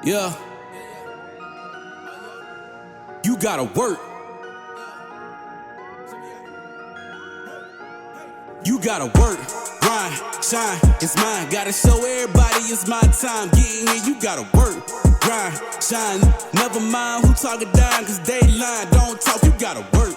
Yeah. You gotta work. You gotta work, grind, shine, it's mine. Gotta show everybody it's my time. Getting here, you gotta work, grind, shine. Never mind who talking down, cause they lying. Don't talk, you gotta work.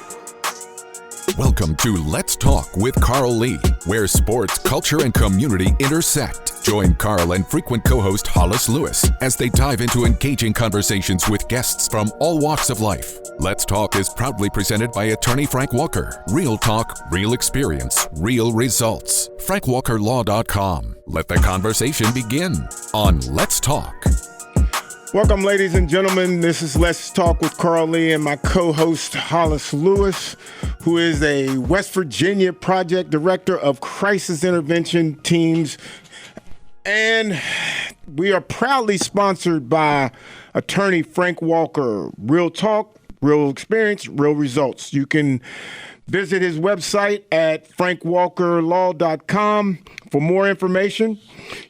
Welcome to Let's Talk with Carl Lee, where sports, culture, and community intersect. Join Carl and frequent co-host Hollis Lewis as they dive into engaging conversations with guests from all walks of life. Let's Talk is proudly presented by attorney Frank Walker. Real talk, real experience, real results. FrankWalkerLaw.com. Let the conversation begin on Let's Talk. Welcome, ladies and gentlemen. This is Let's Talk with Carl Lee and my co-host Hollis Lewis, who is a West Virginia project director of crisis intervention teams. And we are proudly sponsored by attorney Frank Walker. Real talk, real experience, real results. You can visit his website at FrankWalkerLaw.com for more information.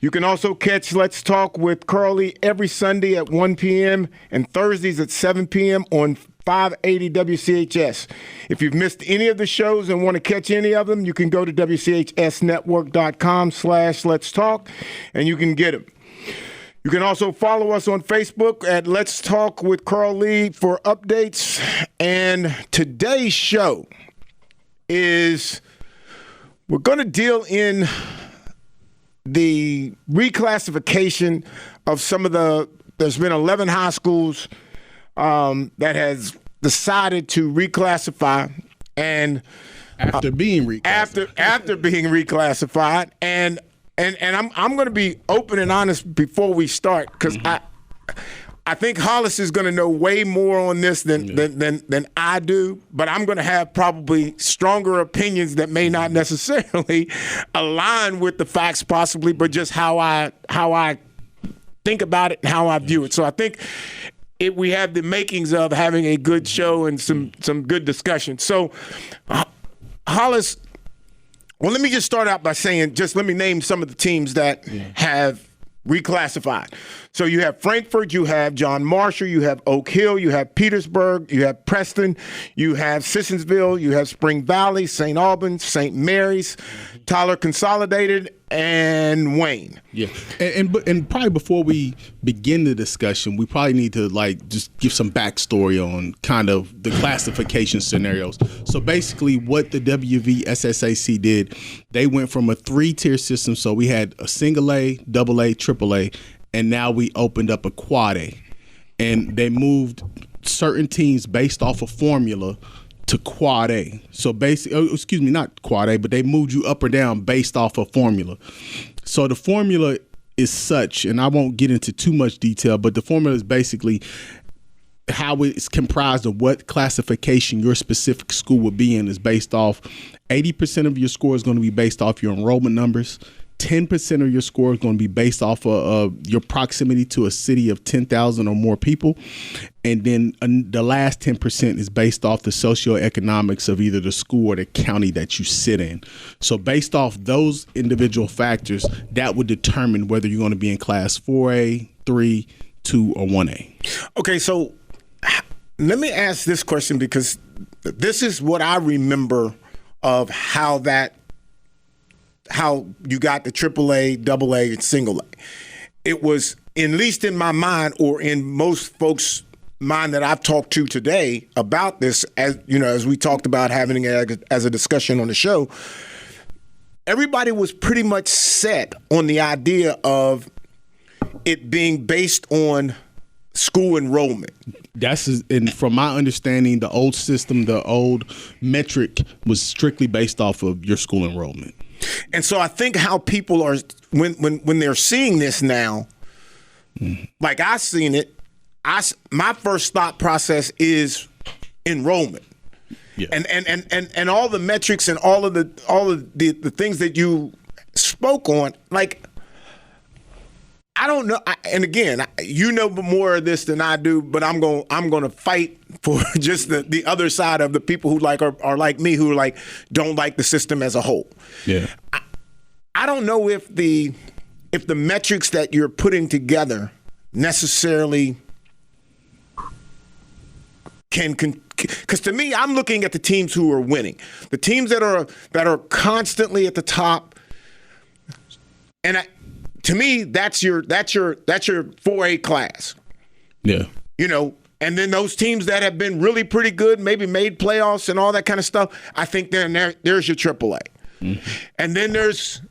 You can also catch Let's Talk with Carly every Sunday at 1 p.m. and Thursdays at 7 p.m. on 580 WCHS. If you've missed any of the shows and want to catch any of them, you can go to WCHSnetwork.com/Let's Talk and you can get them. You can also follow us on Facebook at Let's Talk with Carl Lee for updates. And today's show is we're going to deal in the reclassification of some of there's been 11 high schools that has decided to reclassify and after being reclassified and I'm going to be open and honest before we start because I think Hollis is going to know way more on this than I do, but I'm going to have probably stronger opinions that may not necessarily align with the facts possibly, but just how I think about it and how I view it. So I think we have the makings of having a good show and some good discussion. So Hollis, well, let me just start out by saying, just let me name some of the teams that have reclassified. So you have Frankfurt, you have John Marshall, you have Oak Hill, you have Petersburg, you have Preston, you have Sissonsville, you have Spring Valley, St. Albans, St. Mary's, Tyler Consolidated, and Wayne. Yeah, and probably before we begin the discussion, we probably need to just give some backstory on kind of the classification scenarios. So basically, what the WVSSAC did, they went from a 3-tier system. So we had a single A, double A, triple A, and now we opened up a quad A, and they moved certain teams based off a formula to quad A. So basically, not quad A, but they moved you up or down based off a formula. So the formula is such, and I won't get into too much detail, but the formula is basically how it's comprised of what classification your specific school would be in is based off 80% of your score is going to be based off your enrollment numbers. 10% of your score is going to be based off of your proximity to a city of 10,000 or more people. And then the last 10% is based off the socioeconomics of either the school or the county that you sit in. So based off those individual factors, that would determine whether you're going to be in class 4A, 3, 2, or 1A. Okay, so let me ask this question because this is what I remember of how you got the AAA, AA, and single A. It was, at least in my mind or in most folks' mind that I've talked to today about this, as we talked about having it as a discussion on the show, everybody was pretty much set on the idea of it being based on school enrollment. And from my understanding, the old system, the old metric was strictly based off of your school enrollment. And so I think how people are, when they're seeing this now, like I've seen it, my first thought process is enrollment. Yeah. And all the metrics and all of the things that you spoke on, like, I don't know. And again, you know more of this than I do, but I'm going to fight for just the other side of the people who are like me, who don't like the system as a whole. Yeah. I don't know if the metrics that you're putting together necessarily can because to me, I'm looking at the teams who are winning, the teams that are constantly at the top, and to me, that's your 4A class. Yeah. You know, and then those teams that have been really pretty good, maybe made playoffs and all that kind of stuff, I think there's your AAA. Mm-hmm. And then there's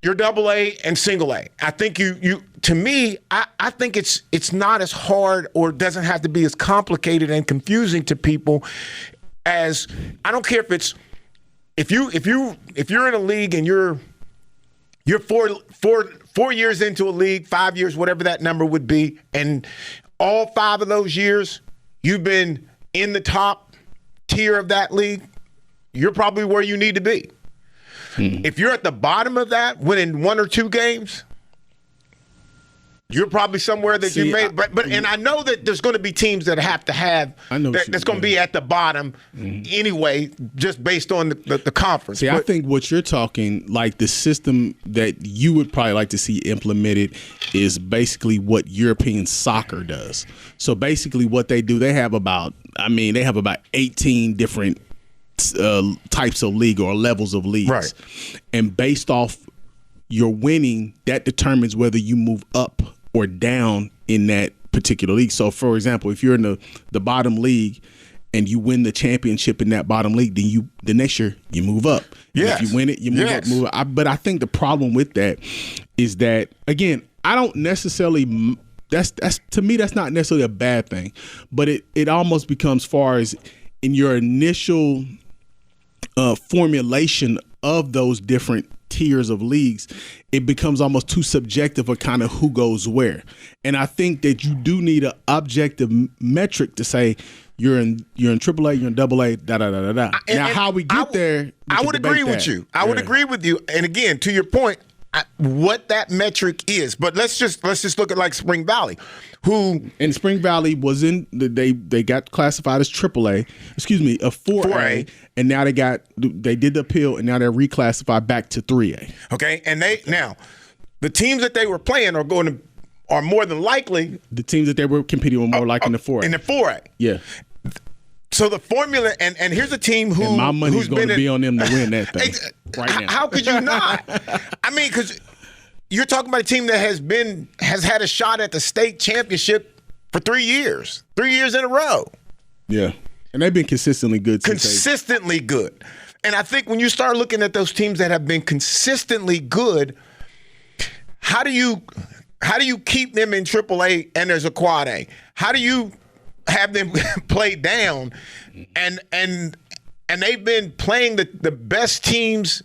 your AA and single A. I think you to me, I think it's not as hard or doesn't have to be as complicated and confusing to people as I don't care if you're in a league and you're 4 years into a league, 5 years, whatever that number would be, and all 5 of those years you've been in the top tier of that league, you're probably where you need to be. If you're at the bottom of that, winning 1 or 2 games, you're probably somewhere that you made. But and I know that there's going to be teams that have to have that's going to be at the bottom anyway, just based on the conference. See, I think what you're talking, like the system that you would probably like to see implemented, is basically what European soccer does. So basically, what they do, they have about 18 different types of league or levels of leagues, right? And based off your winning, that determines whether you move up or down in that particular league. So, for example, if you're in the bottom league and you win the championship in that bottom league, then the next year you move up. Yes. If you win it, you move up. But I think the problem with that is that, again, I don't necessarily. That's to me, that's not necessarily a bad thing, but it almost becomes, far as in your initial formulation of those different tiers of leagues, it becomes almost too subjective of kind of who goes where. And I think that you do need an objective metric to say you're in AAA, you're in AA, da da da da da. Now, how we get there, I would agree with you. I would agree with you. And again, to your point, what that metric is. But let's just look at like Spring Valley, who in Spring Valley was in they got classified as AAA, a 4A, and now they did the appeal, and now they're reclassified back to 3A. Okay, and now the teams that they were playing are more than likely the teams that they were competing with more like in the 4A. In the 4A, yeah. So the formula, and here's a team who my money's going to be on them to win that thing right now. How could you not? I mean, because you're talking about a team that has had a shot at the state championship for 3 years in a row. Yeah, and they've been consistently good. Consistently good, and I think when you start looking at those teams that have been consistently good, how do you keep them in AAA and there's a quad A? How do you have them play down, and they've been playing the best teams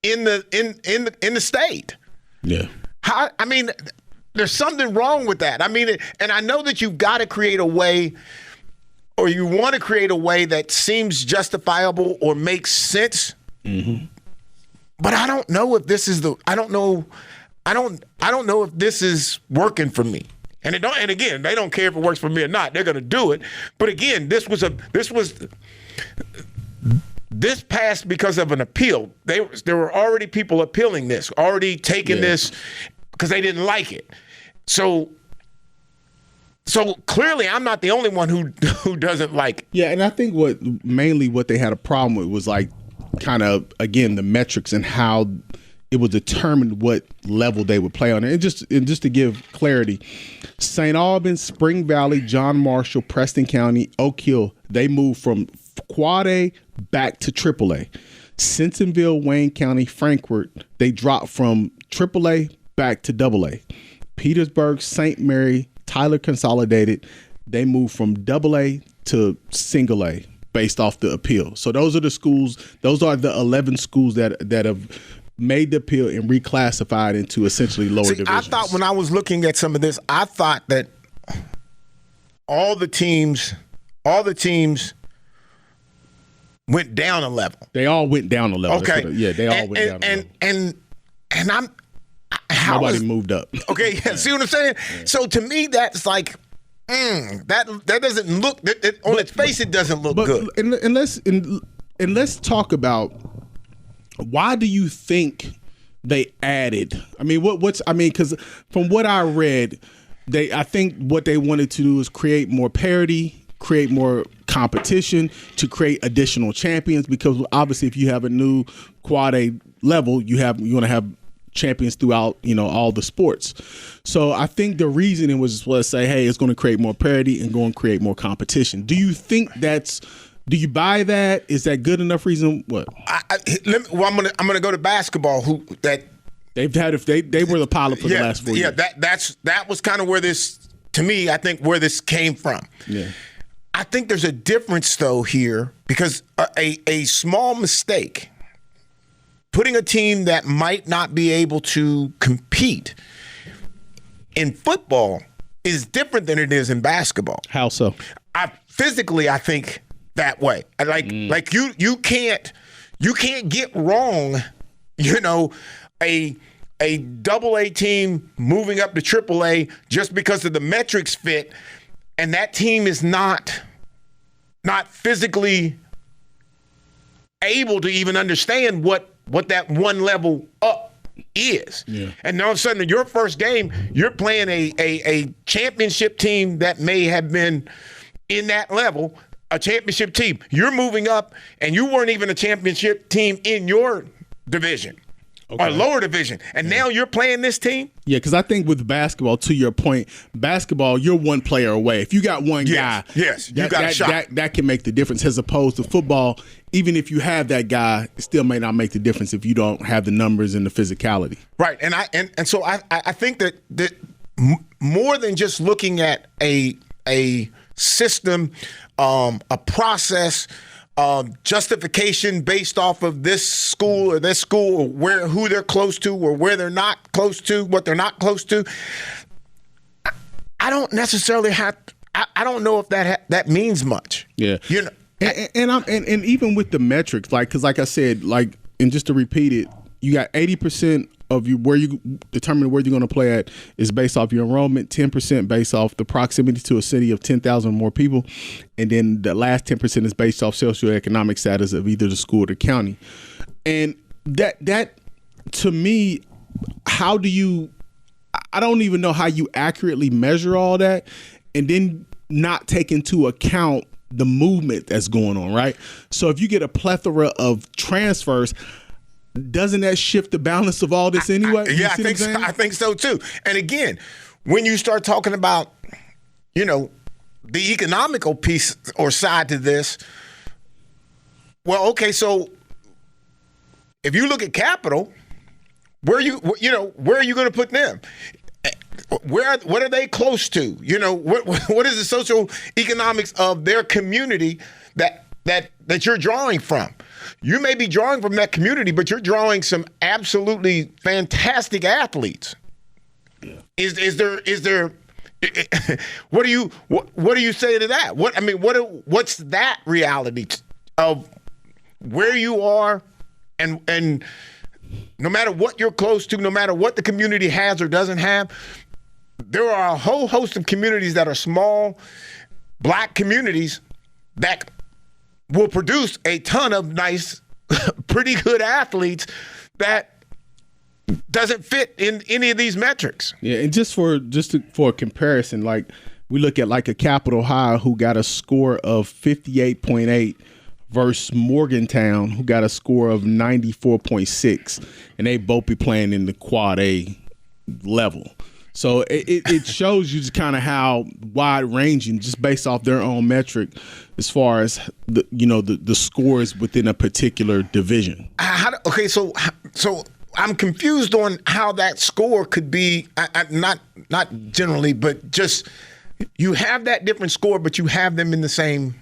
in the state. Yeah. I mean, there's something wrong with that. I mean, and I know that you've got to create a way, or you want to create a way that seems justifiable or makes sense. Mm-hmm. But I don't know if this is I don't know if this is working for me. And again, they don't care if it works for me or not. They're going to do it. But again, this passed because of an appeal. There were already people appealing this, already taking this because they didn't like it. So clearly, I'm not the only one who doesn't like it. Yeah, and I think what they had a problem with was like kind of, again, the metrics and how it was determined what level they would play on. And just to give clarity, St. Albans, Spring Valley, John Marshall, Preston County, Oak Hill, they moved from Quad A back to AAA. Simpsonville, Wayne County, Frankfort, they dropped from AAA back to AA. Petersburg, St. Mary, Tyler Consolidated, they moved from AA to single A based off the appeal. So those are the schools, those are the 11 schools that have made the appeal and reclassified into essentially lower divisions. I thought when I was looking at some of this, I thought that all the teams went down a level. They all went down a level. Okay. They all went down a level. And nobody moved up. Okay, yeah. See what I'm saying? Yeah. So to me, that's like that doesn't look on its face. It doesn't look good. And let's talk about, why do you think they added? I mean, because from what I read, I think what they wanted to do is create more parity, create more competition, to create additional champions, because obviously if you have a new quad A level, you want to have champions throughout, all the sports. So I think the reasoning was, let's say, hey, it's going to create more parity and going to create more competition. Do you think do you buy that? Is that good enough reason? What? I'm gonna go to basketball. They were the pilot for the last 4 years. That was kind of where this, to me, I think where this came from. Yeah. I think there's a difference though here, because a small mistake, putting a team that might not be able to compete in football is different than it is in basketball. How so? Physically, I think that way. Like you can't get wrong, a AA team moving up to AAA just because of the metrics fit, and that team is not physically able to even understand what that one level up is. Yeah. And all of a sudden, in your first game, you're playing a championship team that may have been in that level, a championship team. You're moving up, and you weren't even a championship team in your division. Okay. Or lower division. And now you're playing this team? Yeah, because I think with basketball, to your point, basketball, you're one player away. If you got one guy, you got a shot. That can make the difference, as opposed to football. Even if you have that guy, it still may not make the difference if you don't have the numbers and the physicality. Right. And so I think that more than just looking at a system, a process, justification based off of this school or who they're close to or where they're not close to, what they're not close to. I don't necessarily I don't know if that means much. Yeah. And even with the metrics, because like I said, and just to repeat it, you got 80% of where you determine where you're going to play at is based off your enrollment, 10% based off the proximity to a city of 10,000 or more people, and then the last 10% is based off socioeconomic status of either the school or the county. And that to me, I don't even know how you accurately measure all that, and then not take into account the movement that's going on, right? So if you get a plethora of transfers, doesn't that shift the balance of all this anyway? I think so too. And again, when you start talking about, the economical piece or side to this, well, okay, so if you look at capital, where are you going to put them? What are they close to? What is the social economics of their community that you're drawing from? You may be drawing from that community, but you're drawing some absolutely fantastic athletes. Yeah. Is there what do you say to that? What's that reality of where you are, and no matter what you're close to, no matter what the community has or doesn't have, there are a whole host of communities that are small, black communities that will produce a ton of nice, pretty good athletes that doesn't fit in any of these metrics. Yeah, and just for a comparison, we look at a Capitol High who got a score of 58.8 versus Morgantown who got a score of 94.6, and they both be playing in the quad A level. So it shows you just kind of how wide ranging, just based off their own metric, as far as the scores within a particular division. So I'm confused on how that score could be. Not generally, but just you have that different score, but you have them in the same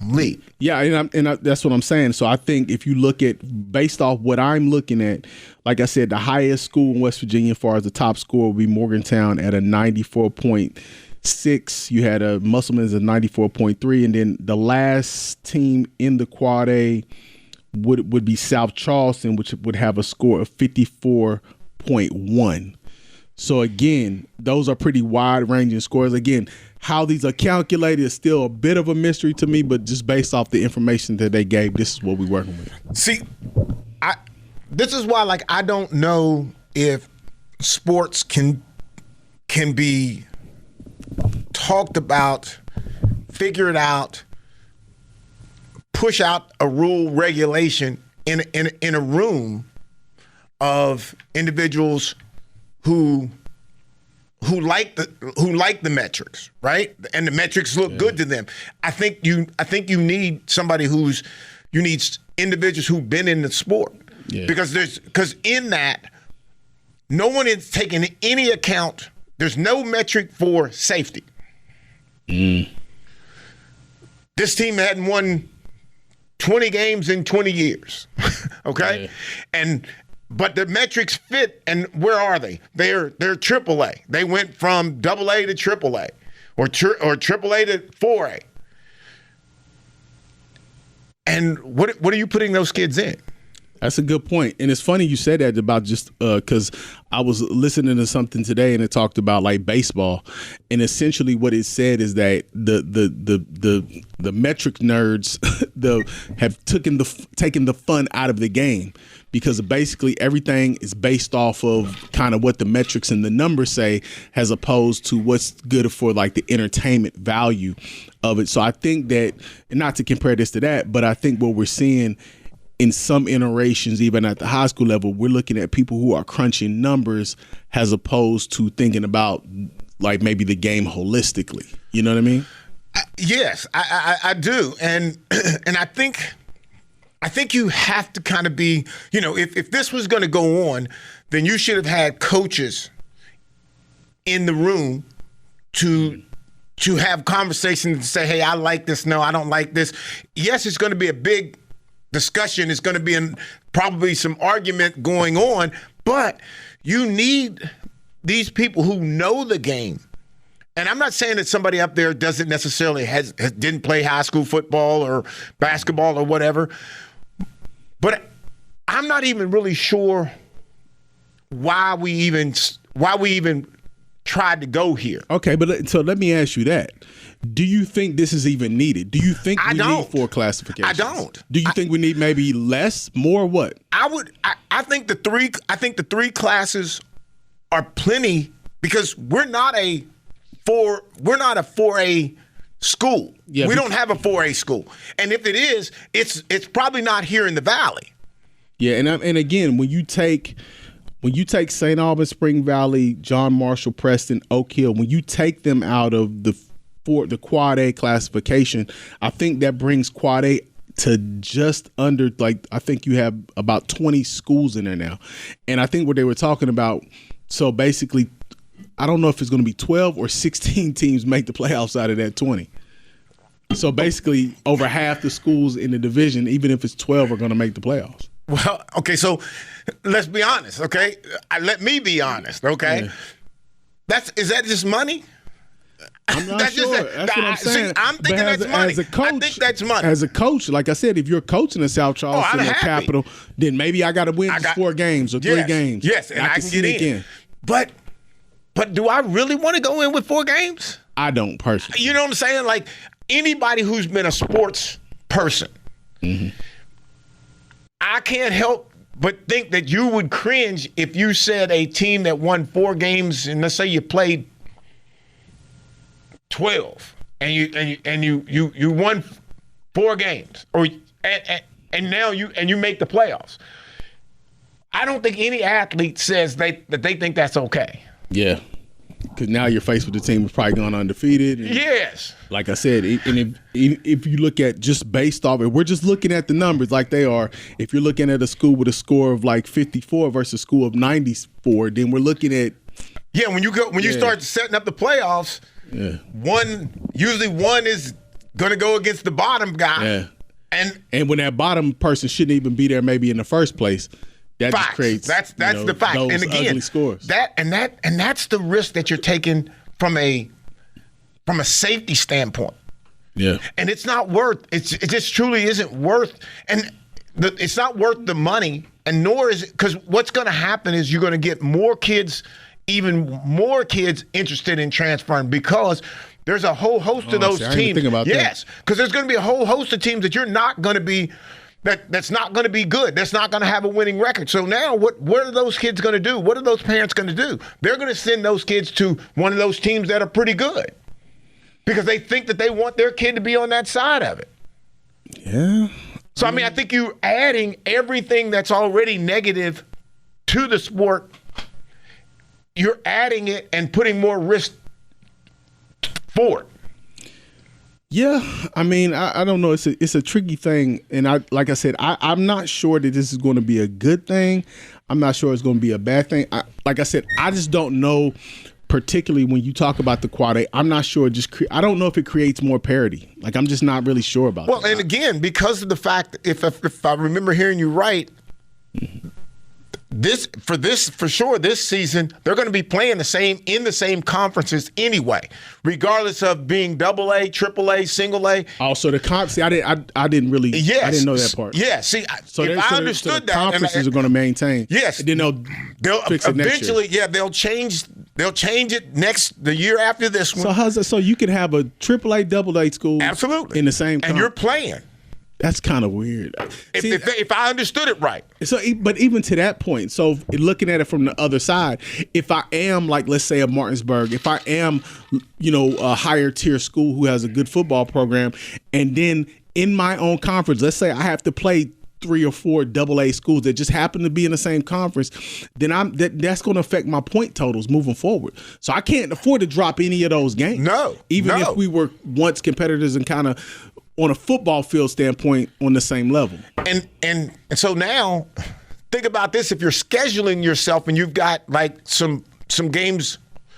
league. Yeah, and that's what I'm saying. So I think if you look at, based off what I'm looking at, like I said, the highest school in West Virginia as far as the top score would be Morgantown at a 94.6. You had a Musselman's at 94.3, and then the last team in the quad A would be South Charleston, which would have a score of 54.1. So again, those are pretty wide-ranging scores. Again, how these are calculated is still a bit of a mystery to me, but just based off the information that they gave, this is what we're working with. See, this is why, like, I don't know if sports can be talked about, figured out, push out a rule regulation in a room of individuals who like the metrics, right? And the metrics look good to them. I think you need somebody you need individuals who've been in the sport. Yeah. Because in that, no one is taking any account. There's no metric for safety. This team hadn't won 20 games in 20 years. Okay? Yeah. But the metrics fit, and where are they? They're AAA. They went from AA to AAA, or AAA to 4A. And what are you putting those kids in? That's a good point. And it's funny you said that about just because I was listening to something today and it talked about like baseball. And essentially what it said is that the metric nerds have taken the fun out of the game, because basically everything is based off of kind of what the metrics and the numbers say, as opposed to what's good for like the entertainment value of it. So I think that, and not to compare this to that, but I think what we're seeing in some iterations, even at the high school level, we're looking at people who are crunching numbers as opposed to thinking about like maybe the game holistically. You know what I mean? Yes, I do. And I think you have to kind of be, if this was going to go on, then you should have had coaches in the room to have conversations and say, hey, I like this. No, I don't like this. Yes, it's going to be a big discussion. It's going to be probably some argument going on, but you need these people who know the game. And I'm not saying that somebody up there doesn't necessarily didn't play high school football or basketball or whatever, but I'm not even really sure why we even tried to go here. Okay, but so let me ask you that. Do you think this is even needed? Do you think we need 4 classifications? I don't. Do you think we need maybe less, more, what? I think the 3 classes are plenty, because we're not a 4A school. Yeah, we don't have a 4A school. And if it is, it's probably not here in the Valley. Yeah, and again, when you take St. Albans, Spring Valley, John Marshall, Preston, Oak Hill, when you take them out of the Quad A classification, I think that brings Quad A to just under, like, I think you have about 20 schools in there now. And I think what they were talking about, so basically, I don't know if it's going to be 12 or 16 teams make the playoffs out of that 20. So basically, over half the schools in the division, even if it's 12, are going to make the playoffs. Well, okay, so let's be honest, okay? Let me be honest, okay? Yeah. Is that just money? I'm not sure. That's what I'm saying. I'm thinking that's money. As a coach, I think that's money. As a coach, like I said, if you're coaching in South Charleston or Capital, then maybe I got to win 4 games or 3 games. Yes, and I can get in. But do I really want to go in with 4 games? I don't personally. You know what I'm saying? Like, anybody who's been a sports person, I can't help but think that you would cringe if you said a team that won 4 games, and let's say you played 12 and you won 4 games, and now you make the playoffs. I don't think any athlete says that they think that's okay. Yeah, because now you're faced with the team that's probably gone undefeated. And yes. Like I said, and if you look at just based off it, we're just looking at the numbers like they are. If you're looking at a school with a score of like 54 versus a school of 94, then we're looking at when you start setting up the playoffs. Yeah. Usually one is going to go against the bottom guy. Yeah. And when that bottom person shouldn't even be there maybe in the first place, that just creates that's the fact. Those and again, ugly scores. That's the risk that you're taking from a safety standpoint. Yeah. And it's not worth it just truly isn't worth, and it's not worth the money, and nor is it, because what's going to happen is you're going to get even more kids interested in transferring, because there's a whole host of those teams. Think about yes, because there's going to be a whole host of teams that you're not going to be that's not going to be good. That's not going to have a winning record. So now what are those kids going to do? What are those parents going to do? They're going to send those kids to one of those teams that are pretty good because they think that they want their kid to be on that side of it. Yeah. So, I mean, I think you're adding everything that's already negative to the sport. You're adding it and putting more risk for it. Yeah, I mean, I don't know. It's a tricky thing, and like I said, I'm not sure that this is going to be a good thing. I'm not sure it's going to be a bad thing. Like I said, I just don't know. Particularly when you talk about the quad A, I'm not sure. I don't know if it creates more parity. Like I'm just not really sure about. Well, that. And again, because of the fact, if I remember hearing you right. For sure, this season they're going to be playing in the same conferences anyway, regardless of being AA, AAA, single A. Also, the comp. See, I didn't really. Yes, I didn't know that part. Yeah, see, if I understood the conferences are going to maintain. Yes, and then they'll fix it eventually. Next year. Yeah, they'll change it the year after this one. So how's that? So you could have a AAA, AA school, absolutely, in the same, and you're playing. That's kind of weird. If I understood it right. So, but even to that point, so looking at it from the other side, if I am like, let's say, a Martinsburg, if I am, a higher tier school who has a good football program, and then in my own conference, let's say I have to play 3 or 4 AA schools that just happen to be in the same conference, then that's going to affect my point totals moving forward. So I can't afford to drop any of those games. No, even if we were once competitors and kind of on a football field standpoint on the same level. And so now think about this. If you're scheduling yourself and you've got like some games,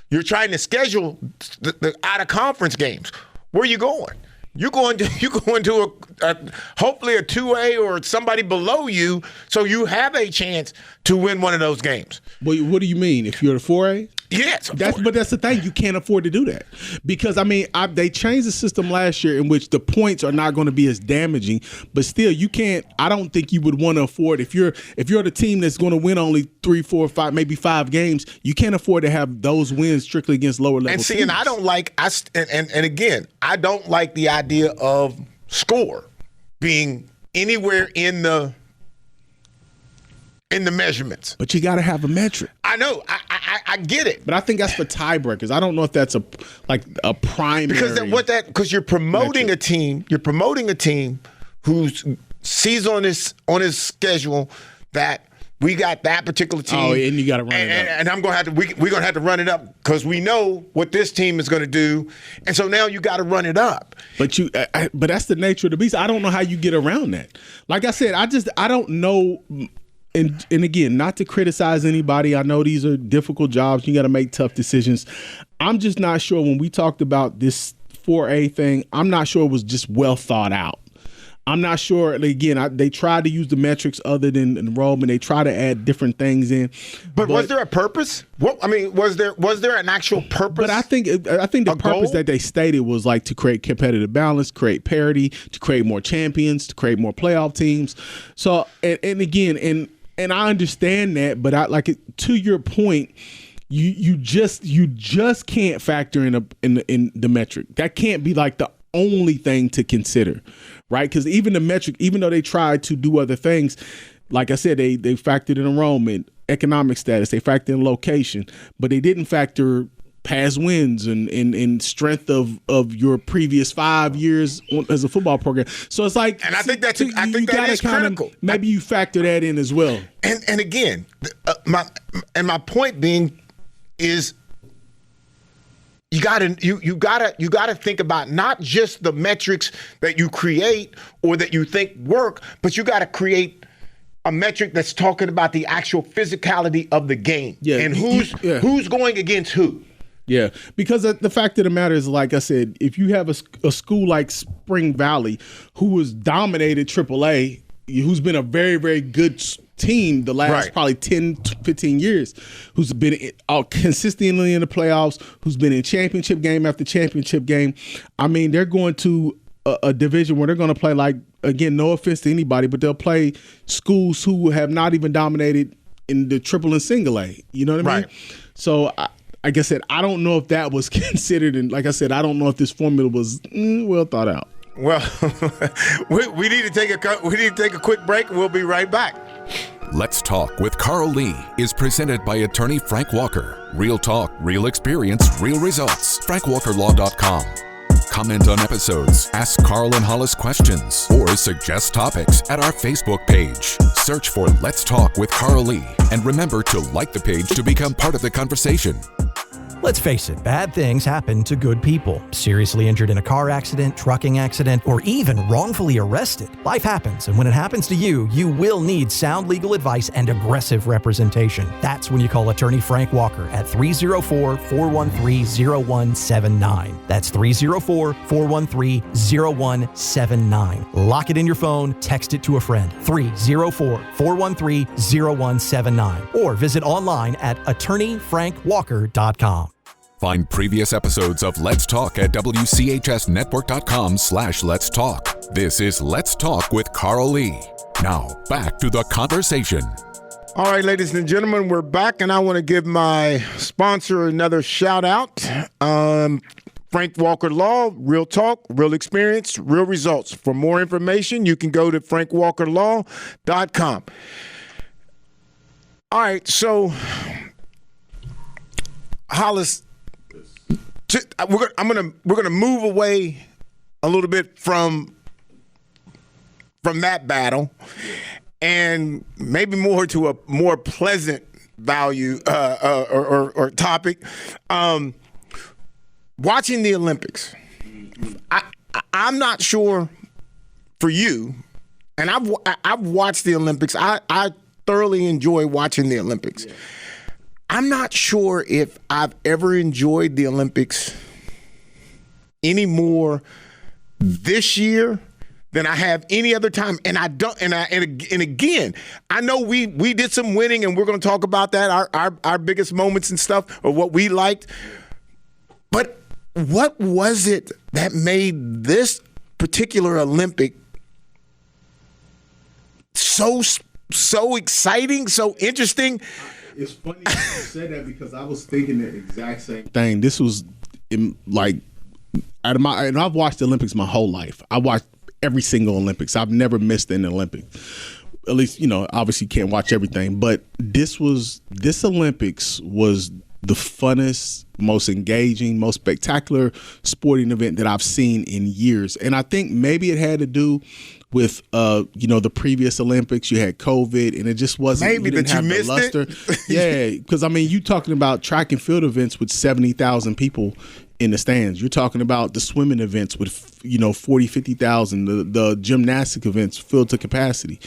you're trying to schedule the out of conference games. Where are you going? You're going to a hopefully a 2A or somebody below you, so you have a chance to win one of those games. What do you mean? If you're a 4A? Yes, but that's the thing. You can't afford to do that because they changed the system last year in which the points are not going to be as damaging. But still, you can't. I don't think you would want to afford if you're the team that's going to win only 3, 4, 5, maybe 5 games. You can't afford to have those wins strictly against lower level. And see, teams. and I don't like and again, I don't like the idea of score being anywhere in the measurements. But you got to have a metric. I know. I get it. But I think that's for tiebreakers. I don't know if that's a primary. Because you're promoting metric. a team. You're promoting a team who sees on his schedule that we got that particular team. Oh, and you got to run it up. And I'm going to have to. We're going to have to run it up because we know what this team is going to do. And so now you got to run it up. But but that's the nature of the beast. I don't know how you get around that. Like I said, I don't know. And again, not to criticize anybody. I know these are difficult jobs. You got to make tough decisions. I'm just not sure when we talked about this 4A thing, I'm not sure it was just well thought out. I'm not sure. Again, they tried to use the metrics other than enrollment. They try to add different things in. But was there a purpose? Was there an actual purpose? But I think the purpose that they stated was like to create competitive balance, create parity, to create more champions, to create more playoff teams. So and again, and I understand that, but to your point, you just can't factor in the metric. That can't be like the only thing to consider, right? Because even the metric, even though they tried to do other things, like I said, they factored in enrollment, economic status, they factored in location, but they didn't factor past wins and strength of your previous 5 years as a football program. So it's like, and I think that is critical. Maybe you factor that in as well. And again, my point being is you gotta think about not just the metrics that you create or that you think work, but you gotta create a metric that's talking about the actual physicality of the game and who's going against who. Yeah, because the fact of the matter is, like I said, if you have a school like Spring Valley who has dominated AAA, who's been a very, very good team the last probably 10, 15 years, who's been consistently in the playoffs, who's been in championship game after championship game, I mean, they're going to a division where they're going to play, like, again, no offense to anybody, but they'll play schools who have not even dominated in the triple and single A. You know what I mean? So like I said, I don't know if that was considered, and like I said, I don't know if this formula was well thought out. Well, we need to take a quick break, and we'll be right back. Let's Talk with Carl Lee is presented by attorney Frank Walker. Real talk, real experience, real results. FrankWalkerLaw.com. Comment on episodes, ask Carl and Hollis questions, or suggest topics at our Facebook page. Search for Let's Talk with Carl Lee, and remember to like the page to become part of the conversation. Let's face it, bad things happen to good people. Seriously injured in a car accident, trucking accident, or even wrongfully arrested. Life happens, and when it happens to you, you will need sound legal advice and aggressive representation. That's when you call attorney Frank Walker at 304-413-0179. That's 304-413-0179. Lock it in your phone, text it to a friend. 304-413-0179. Or visit online at attorneyfrankwalker.com. Find previous episodes of Let's Talk at WCHSnetwork.com/Let's Talk. This is Let's Talk with Carl Lee. Now, back to the conversation. All right, ladies and gentlemen, we're back, and I want to give my sponsor another shout out. Frank Walker Law, real talk, real experience, real results. For more information, you can go to FrankWalkerLaw.com. All right, so Hollis, we're gonna move away a little bit from that battle, and maybe more to a more pleasant value or topic. Watching the Olympics, I'm not sure for you, and I've watched the Olympics. I thoroughly enjoy watching the Olympics. Yeah. I'm not sure if I've ever enjoyed the Olympics any more this year than I have any other time. And I don't. And again, I know we did some winning, and we're going to talk about that. Our biggest moments and stuff, or what we liked. But what was it that made this particular Olympic so exciting, so interesting? It's funny you said that because I was thinking the exact same thing. This was and I've watched the Olympics my whole life. I watched every single Olympics. I've never missed an Olympic. At least, obviously can't watch everything, but this Olympics was the funnest, most engaging, most spectacular sporting event that I've seen in years. And I think maybe it had to do with the previous Olympics. You had COVID, and it just wasn't. Maybe that you missed it. Yeah, because you talking about track and field events with 70,000 people in the stands. You're talking about the swimming events with 40, 50,000. The gymnastic events filled to capacity.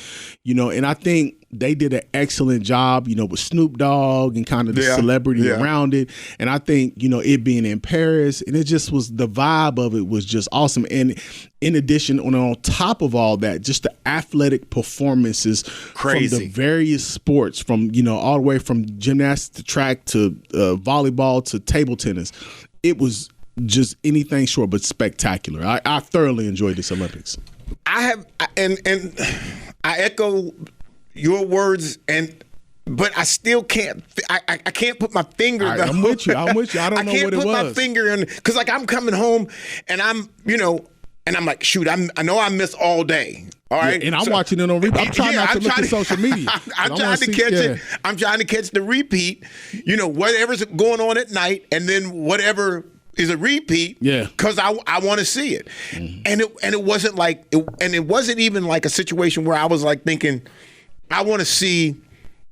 And I think they did an excellent job. With Snoop Dogg and kind of the celebrity around it. And I think it being in Paris, and it just was, the vibe of it was just awesome. And in addition, on top of all that, just the athletic performances from the various sports, from all the way from gymnastics to track to volleyball to table tennis. It was just anything short but spectacular. I thoroughly enjoyed this Olympics. I have, and I echo your words, but I still can't. I can't put my finger. I'm with you. I don't know what it was. I can't put my finger in, because I'm coming home and I'm like, shoot, I know I missed all day. All right, and I'm watching it on repeat. I'm trying not to look at social media. I'm trying to catch it. I'm trying to catch the repeat. Whatever's going on at night, and then whatever is a repeat. Yeah, because I want to see it. Mm-hmm. And it wasn't like it wasn't even like a situation where I was like thinking, I want to see.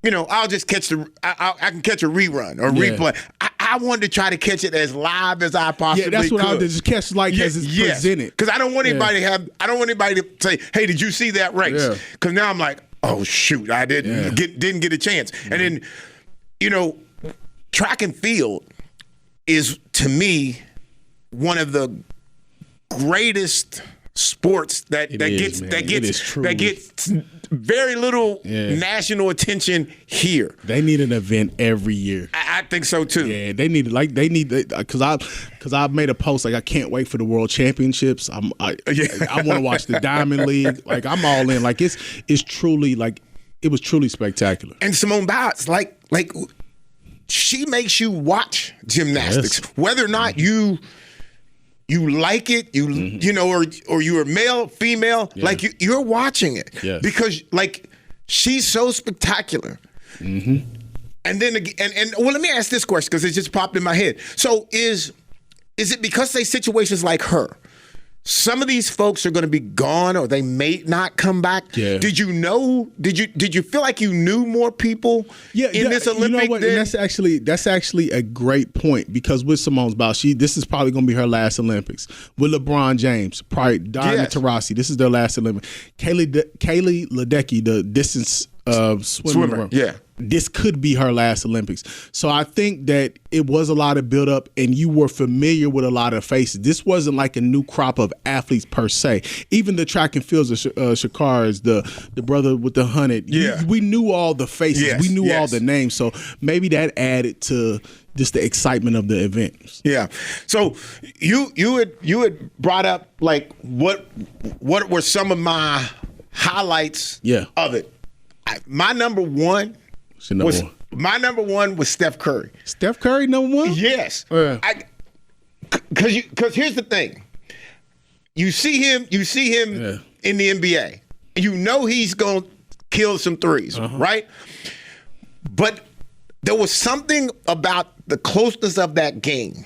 I'll just catch I can catch a rerun or replay. I wanted to try to catch it as live as I possibly could. Yeah, that's what I did. Just catch as it's presented. Because I don't want anybody to say, "Hey, did you see that race?" Because now I'm like, "Oh shoot, I didn't get a chance." Mm-hmm. And then, track and field is, to me, one of the greatest sports that gets very little national attention here. They need an event every year. I think so too. Yeah, they need because I've made a post like I can't wait for the World Championships. I want to watch the Diamond League. Like I'm all in. Like it's truly it was truly spectacular. And Simone Biles, like she makes you watch gymnastics, whether or not you you like it, you know, or you're male, female, like you're watching it because like she's so spectacular. And then again, and well, let me ask this question because it just popped in my head. So is it because they situations like her? Some of these folks are going to be gone, or they may not come back. Yeah. Did you know? Did you feel like you knew more people in this Olympic? You know what? And that's actually a great point because with Simone Biles, this is probably going to be her last Olympics. With LeBron James, probably Diana Taurasi, this is their last Olympics. Kaylee Ledecky, the distance swimmer. Yeah. This could be her last Olympics. So I think that it was a lot of build-up, and you were familiar with a lot of faces. This wasn't like a new crop of athletes per se. Even the track and fields of Shakars, the brother with the 100, we knew all the faces. Yes. We knew all the names. So maybe that added to just the excitement of the event. Yeah. So you had brought up like what were some of my highlights of it. My number one was Steph Curry. Steph Curry, number one? Yes. Because here's the thing. You see him in the NBA. You know he's going to kill some threes, right? But there was something about the closeness of that game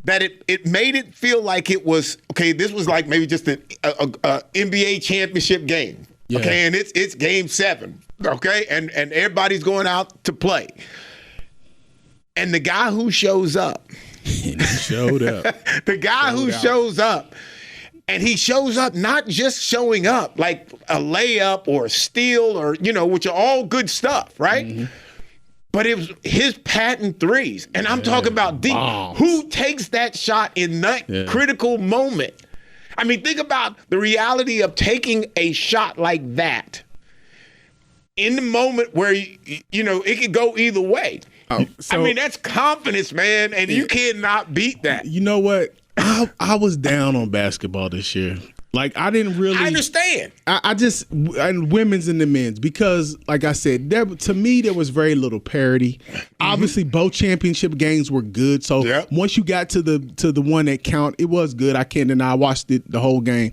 that it made it feel like it was, okay, this was like maybe just an NBA championship game. Yeah. Okay, and it's game 7. Okay, and everybody's going out to play. And the guy who shows up. The guy who shows up. And he shows up not just showing up like a layup or a steal or, you know, which are all good stuff, right? But it was his patent threes. And I'm talking about deep. Bombs. Who takes that shot in that critical moment? I mean, think about the reality of taking a shot like that in the moment where, you know, it could go either way. I mean, that's confidence, man, and you cannot beat that. You know what? I was down on basketball this year. Like, I didn't really. I understand. I just, and women's and the men's, because, like I said, to me, there was very little parity. Obviously, both championship games were good. So once you got to the one that count, it was good. I can't deny. I watched it the whole game.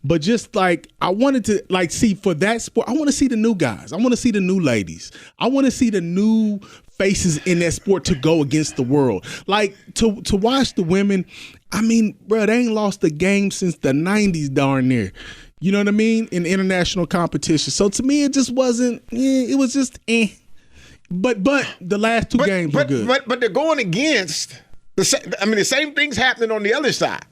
But just like, I wanted to, like, see for that sport, I want to see the new guys. I want to see the new ladies. I want to see the new faces in that sport to go against the world. Like, to watch the women, I mean, bro, they ain't lost a game since the 90s darn near. You know what I mean? In international competition. So to me, it just wasn't, it was just But the last two games were good. But they're going against, the same thing's happening on the other side.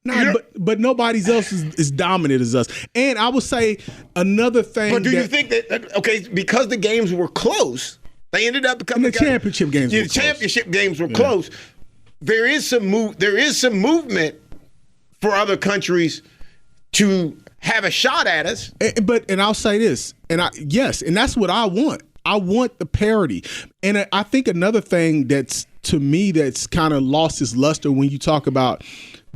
Nah, but nobody else is dominant as us. And I would say another thing. But do you think that, okay, because the games were close, they ended up becoming the championship games. The championship games were close. There is some movement for other countries to have a shot at us. And I'll say this, and that's what I want. I want the parity. And I think another thing that's kind of lost its luster when you talk about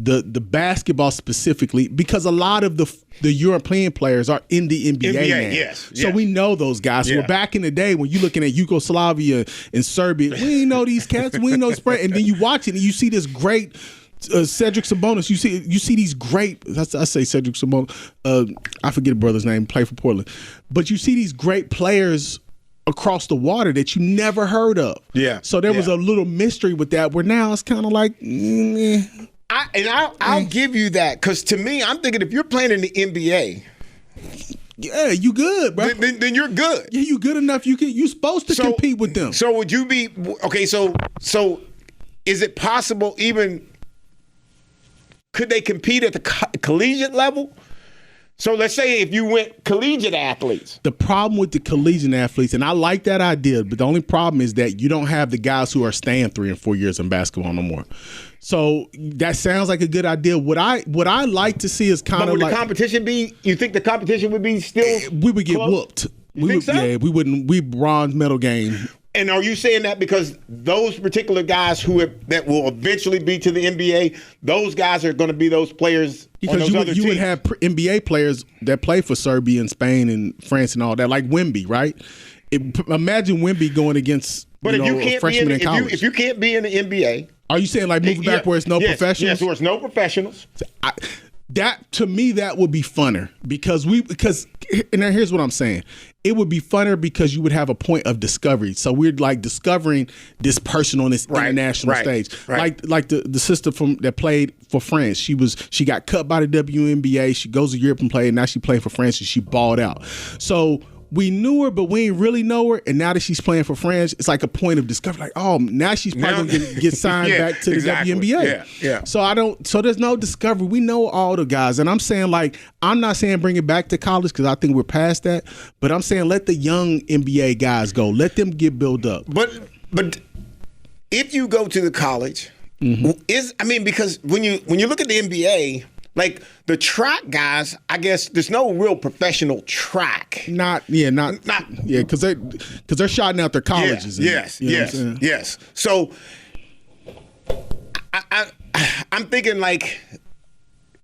the basketball specifically, because a lot of the European players are in the NBA now. Yes. So we know those guys. Yeah. Well, back in the day when you're looking at Yugoslavia and Serbia, we didn't know these cats. We didn't know spread. And then you watch it and you see this great Cedric Sabonis. You see these great. I say Cedric Sabonis. I forget the brother's name. Play for Portland, but you see these great players across the water that you never heard of. Yeah. So there was a little mystery with that. Where now it's kind of like. I'll give you that, because to me, I'm thinking if you're playing in the NBA, you good, bro. Then you're good. Yeah, you good enough. You're supposed to compete with them. So would you be okay? So is it possible? Even could they compete at the collegiate level? So let's say if you went collegiate athletes. The problem with the collegiate athletes, and I like that idea, but the only problem is that you don't have the guys who are staying 3 and 4 years in basketball no more. So that sounds like a good idea. What I like to see is kind of like. Would the competition be? You think the competition would be still? We would get whooped. You think so? Yeah, we wouldn't. We bronze medal game. And are you saying that because those particular guys that will eventually be to the NBA, those guys are going to be those players? Because you would have NBA players that play for Serbia and Spain and France and all that, like Wemby, right? Imagine Wemby going against a freshman in college. If you can't be in the NBA, Are you saying like moving back where it's no professionals? Yes, where it's no professionals. That to me, that would be funner because and here's what I'm saying. It would be funner because you would have a point of discovery. So we're like discovering this person on this international stage. Right. Like the sister that played for France. She got cut by the WNBA. She goes to Europe and played. Now she playing for France and she balled out. So we knew her, but we ain't really know her. And now that she's playing for France, it's like a point of discovery. Like, oh, now she's probably going to get signed back to the WNBA. Yeah. So there's no discovery. We know all the guys. And I'm saying, like, I'm not saying bring it back to college because I think we're past that. But I'm saying let the young NBA guys go. Let them get built up. But if you go to the college, because when you look at the NBA, like the track guys, I guess there's no real professional track. Because they're shouting out their colleges. Yes. So I'm thinking like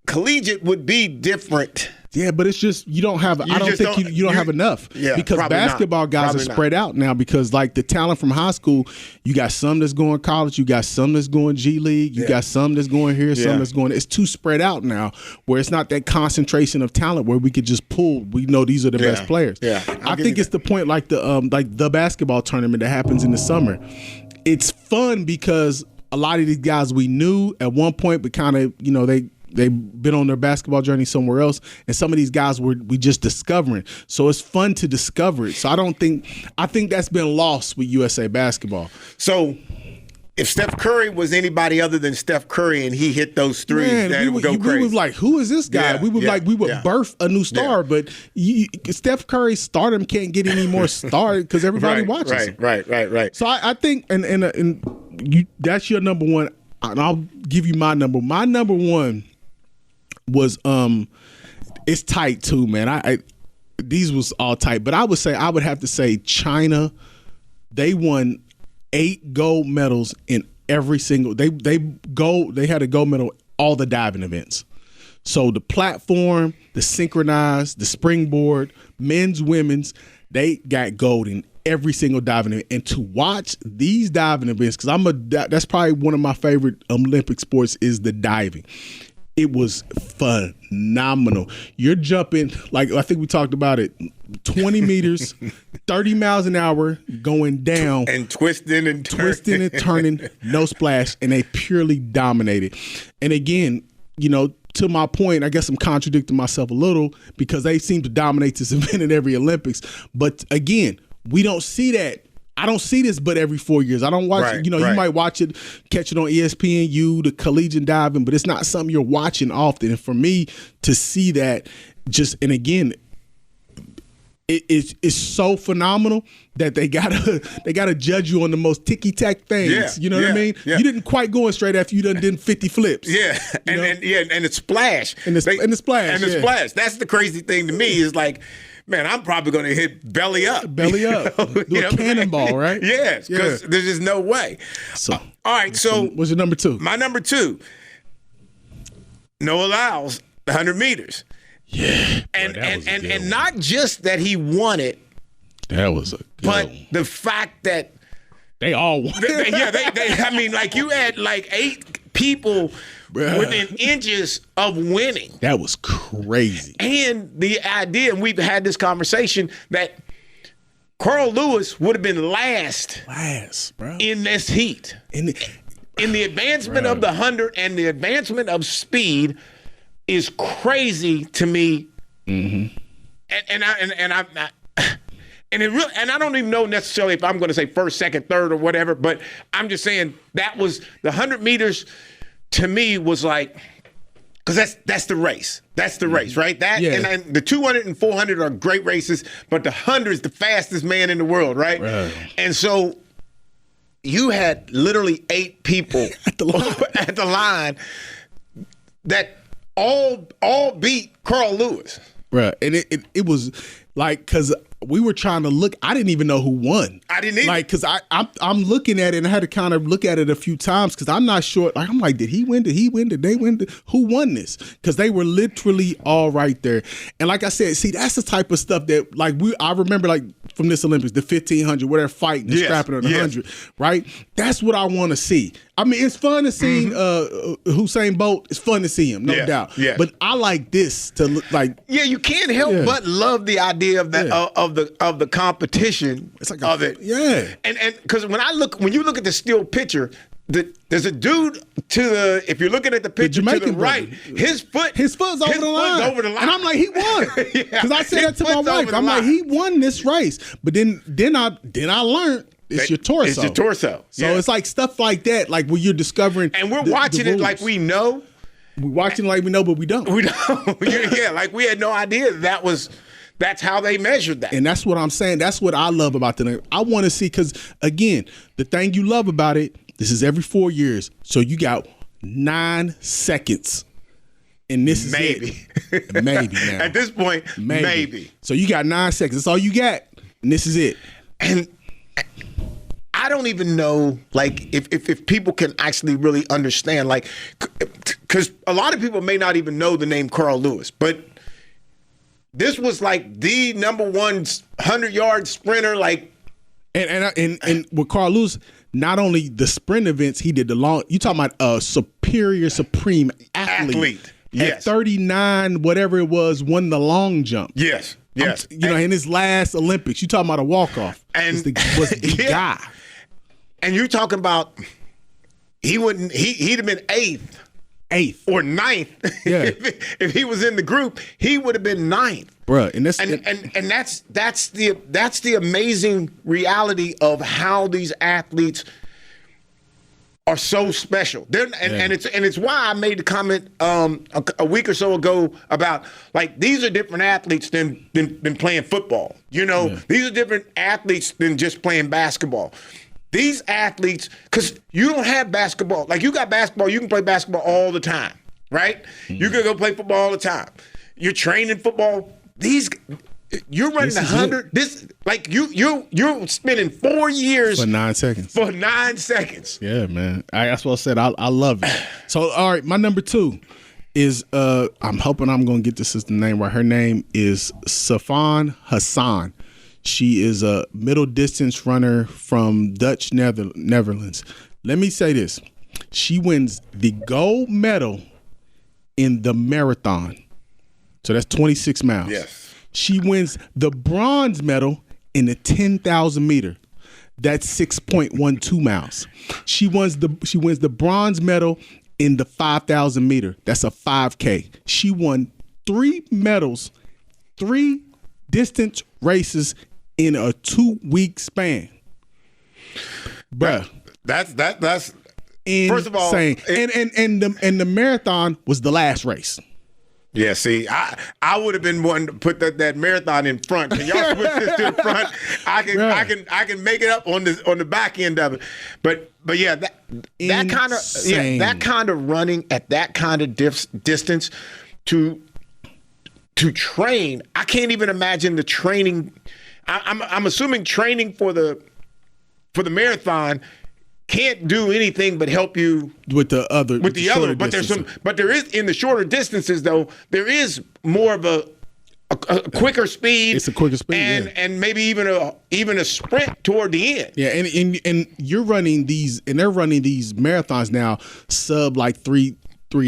collegiate would be different. Yeah, but it's just you don't have. I don't think you don't have enough. Yeah, because basketball guys are spread out now. Because like the talent from high school, you got some that's going college, you got some that's going G League, you got some that's going here, some that's going. It's too spread out now, where it's not that concentration of talent where we could just pull. We know these are the best players. Yeah, I think it's the point like the basketball tournament that happens in the summer. It's fun because a lot of these guys we knew at one point, but kind of they've been on their basketball journey somewhere else, and some of these guys we just discovering. So it's fun to discover it. So I think that's been lost with USA basketball. So if Steph Curry was anybody other than Steph Curry and he hit those threes, that would go crazy. We was like, who is this guy? We would birth a new star, but Steph Curry's stardom can't get any more started because everybody watches him. Right. So I think, and that's your number one, and I'll give you my number. My number one was it's tight too, man. These was all tight, but I would have to say China. They won 8 gold medals in every single. They had a gold medal all the diving events. So the platform, the synchronized, the springboard, men's, women's, they got gold in every single diving event. And to watch these diving events, because that's probably one of my favorite Olympic sports is the diving. It was phenomenal. You're jumping, like I think we talked about it, 20 meters, 30 miles an hour, going down. And twisting and turning, no splash, and they purely dominated. And again, to my point, I guess I'm contradicting myself a little because they seem to dominate this event in every Olympics. But again, we don't see that. I don't see this but every 4 years. I don't watch it. You might watch it, catch it on ESPNU, the collegiate diving, but it's not something you're watching often. And for me to see that and again, it's so phenomenal that they gotta judge you on the most ticky-tack things. Yeah, you know what I mean? Yeah. You didn't quite go in straight after you did 50 flips. Yeah, and the splash. And the splash. That's the crazy thing to me is like, man, I'm probably going to hit belly up. Do a cannonball, right? Yes, because there's just no way. So, all right, so what's your number 2? My number 2, Noah Lyles, 100 meters. Yeah, and not just that he won it. That was a good but one. the fact that they all won. They I mean, like you had like 8 people within inches of winning. That was crazy. And the idea, and we've had this conversation, that Carl Lewis would have been last, bro, in this heat. In the advancement of the 100 and the advancement of speed is crazy to me. Mm-hmm. And I don't even know necessarily if I'm going to say first, second, third, or whatever, but I'm just saying that was the 100 meters to me was like, because that's the race. That's the race, right? And the 200 and 400 are great races, but the 100 is the fastest man in the world, right? And so you had literally 8 people at the line that all beat Carl Lewis. Bruh, and it was like, because we were trying to look. I didn't even know who won. I didn't either. Like, because I'm looking at it, and I had to kind of look at it a few times because I'm not sure. Like, I'm like, did he win? Did he win? Did they win? Who won this? Because they were literally all right there. And like I said, see, that's the type of stuff that I remember like from this Olympics, the 1500, where they're fighting and scrapping on the 100, right? That's what I want to see. I mean, it's fun to see Usain Bolt. It's fun to see him, no doubt. Yeah. But I like this to look like. Yeah, you can't help but love the idea of that of the competition. It's like of it. Yeah. And because when you look at the still picture, there's a dude if you're looking at the picture to the right, his foot's over the line. And I'm like, he won. Because I said that to my wife. I'm like, he won this race. But then I learned it's your torso. It's your torso. So it's like stuff like that, like when you're discovering. And we're watching it like we know. We're watching like we know, but we don't. We don't. Yeah, like we had no idea that's how they measured that. And that's what I'm saying. That's what I love about the. I want to see, because again, the thing you love about it, this is every 4 years. So you got 9 seconds. And this is maybe. It. Maybe now. At this point, maybe. So you got 9 seconds. That's all you got. And this is it. And I don't even know, like, if people can actually really understand, like, because a lot of people may not even know the name Carl Lewis, but this was like the number one 100-yard sprinter, like. And with Carl Lewis, not only the sprint events, he did the long. You talking about a supreme athlete. Yes. At 39, whatever it was, won the long jump. Yes. In his last Olympics, you talking about a walk-off. And was the guy. And you're talking about he'd have been eighth or ninth. Yeah. if he was in the group, he would have been ninth. Bruh, and that's the amazing reality of how these athletes are so special. It's why I made the comment a week or so ago about, like, these are different athletes than playing football. These are different athletes than just playing basketball. These athletes, because you don't have basketball. Like, you got basketball, you can play basketball all the time, right? You can go play football all the time. You're training football. You're running 100. You're spending 4 years for 9 seconds. For 9 seconds. Yeah, man. That's what I said. I love it. So, all right, my number 2 is I'm hoping I'm gonna get the sister name right. Her name is Safan Hassan. She is a middle distance runner from Dutch Netherlands. Let me say this: she wins the gold medal in the marathon. So that's 26 miles. Yes. She wins the bronze medal in the 10,000 meter. That's 6.12 miles. She wins the bronze medal in the 5,000 meter. That's a 5K. She won 3 medals, 3 distance races in a 2-week span. Bruh. That's insane. First of all, and the marathon was the last race. Yeah, see, I would have been one to put that marathon in front. Can y'all switch this to the front? I can make it up on the back end of it. But yeah, that kind of running at that kind of distance to train. I can't even imagine the training. I'm assuming training for the marathon can't do anything but help you with the other. But there is, in the shorter distances though, there is more of a quicker speed. It's a quicker speed, and maybe even a sprint toward the end. Yeah, and you're running these, and they're running these marathons now sub like 3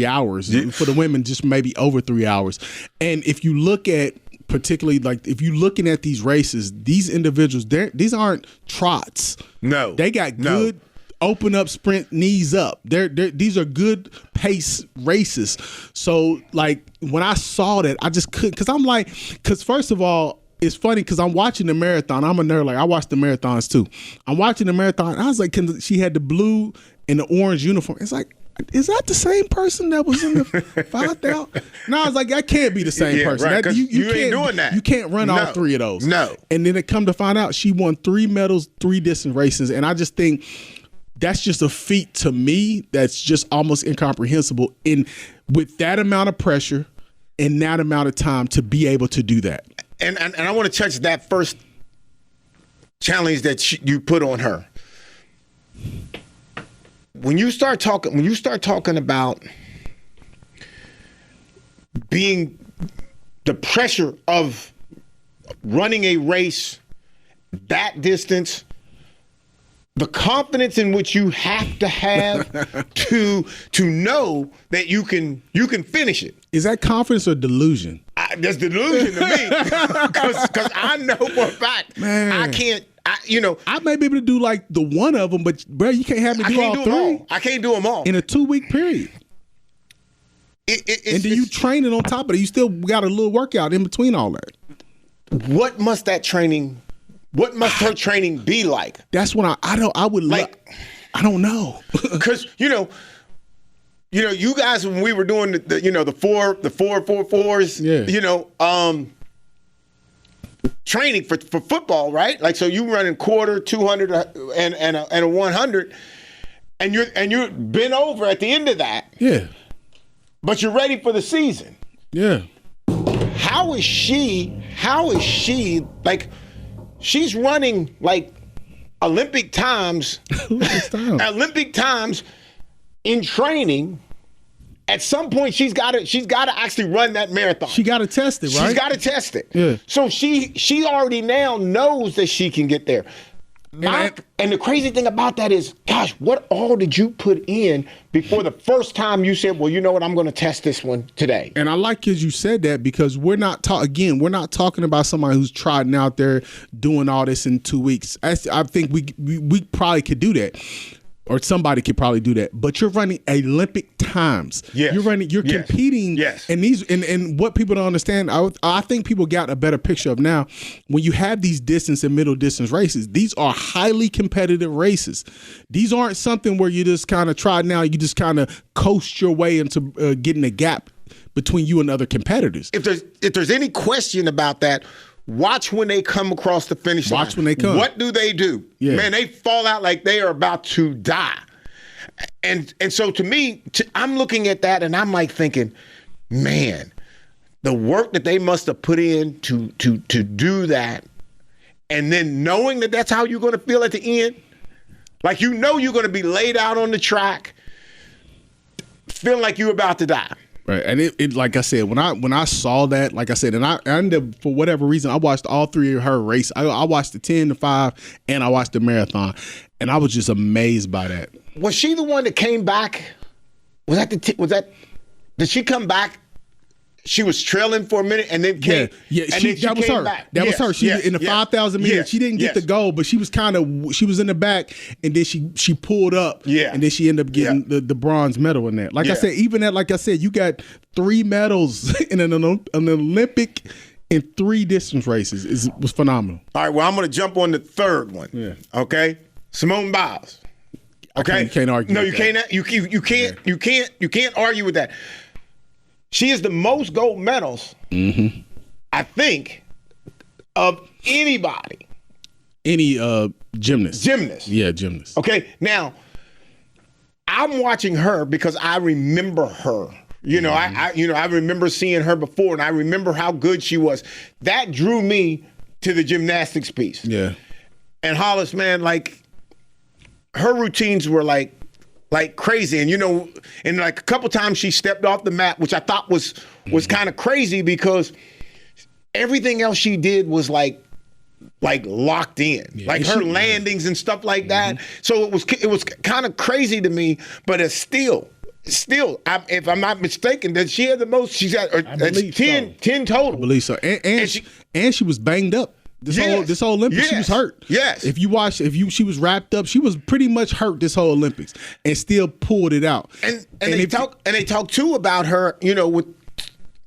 hours. For the women, just maybe over 3 hours. And if you look at, particularly, like, if you're looking at these races, these individuals, these aren't trots. No, they got good open up sprint, knees up. These are good pace races. So, like, when I saw that, I just couldn't, because first of all, it's funny because I'm watching the marathon. I'm a nerd. Like, I watch the marathons too. I'm watching the marathon. I was like, she had the blue and the orange uniform. It's like, is that the same person that was in the 5,000? No, I was like, that can't be the same person. Right, you ain't doing that. You can't run all 3 of those. No. And then it come to find out she won 3 medals, 3 distance races. And I just think that's just a feat to me that's just almost incomprehensible with that amount of pressure and that amount of time to be able to do that. And I want to touch that first challenge that you put on her. When you start talking about being the pressure of running a race that distance, the confidence in which you have to have to know that you can finish it. Is that confidence or delusion? That's delusion to me, because I know for a fact, Man. I can't. I may be able to do like the one of them, but bro, you can't have me do all three. I can't do them all in a 2-week period. And then you training on top of it. You still got a little workout in between all that. What must her training be like? That's what I would like. I don't know. Because you guys, when we were doing the 4-4-4s, training for football, right? Like, so you running quarter, 200, and a 100, and you're bent over at the end of that. Yeah. But you're ready for the season. Yeah. How is she like? She's running like Olympic times in training. At some point, she's got to actually run that marathon. She got to test it, right? She's got to test it. Yeah. So she already now knows that she can get there. And the crazy thing about that is, gosh, what all did you put in before the first time you said, well, you know what, I'm going to test this one today? And I like as you said that, because we're not talking about somebody who's trotting out there doing all this in 2 weeks. I think we probably could do that. Or somebody could probably do that, but you're running Olympic times. Yes. You're competing. Yes. And and what people don't understand, I think people got a better picture of now. When you have these distance and middle distance races, these are highly competitive races. These aren't something where you just kind of try now. You just kind of coast your way into getting a gap between you and other competitors. If there's any question about that, watch when they come across the finish line. Watch when they come. What do they do? Yeah. Man, they fall out like they are about to die. And so to me, I'm looking at that and I'm like thinking, man, the work that they must have put in to do that, and then knowing that that's how you're going to feel at the end, like you're going to be laid out on the track, feeling like you're about to die. Right, and it like I said, when I saw that, like I said, and I ended up, for whatever reason, I watched all three of her race. I watched the 10, the 5, and I watched the marathon, and I was just amazed by that. Was she the one that came back? Did she come back? She was trailing for a minute and then came. Yeah, that was her. Back. That was her. She in the 5,000 meters. She didn't get the goal, but she was in the back, and then she pulled up. Yeah, and then she ended up getting the bronze medal in that. Like I said, you got 3 medals in an Olympic in 3 distance races. It was phenomenal. All right, well, I'm going to jump on the third one. Yeah. Okay, Simone Biles. Okay, you can't argue. No, with you can't. You can't argue with that. She is the most gold medals, I think, of anybody. Any gymnast. Yeah, gymnast. Okay, now, I'm watching her because I remember her. I remember seeing her before, and I remember how good she was. That drew me to the gymnastics piece. Yeah. And Hollis, man, like, her routines were like crazy. And like a couple times she stepped off the mat, which I thought was kind of crazy because everything else she did was like locked in, like her landings and stuff like that. So it was kind of crazy to me, but it's still, if I'm not mistaken, that she had the most. She's got 10 total. I believe so. And she was banged up. This whole Olympics, she was hurt. Yes. If you watch, she was wrapped up. She was pretty much hurt this whole Olympics, and still pulled it out. And they talk too about her, with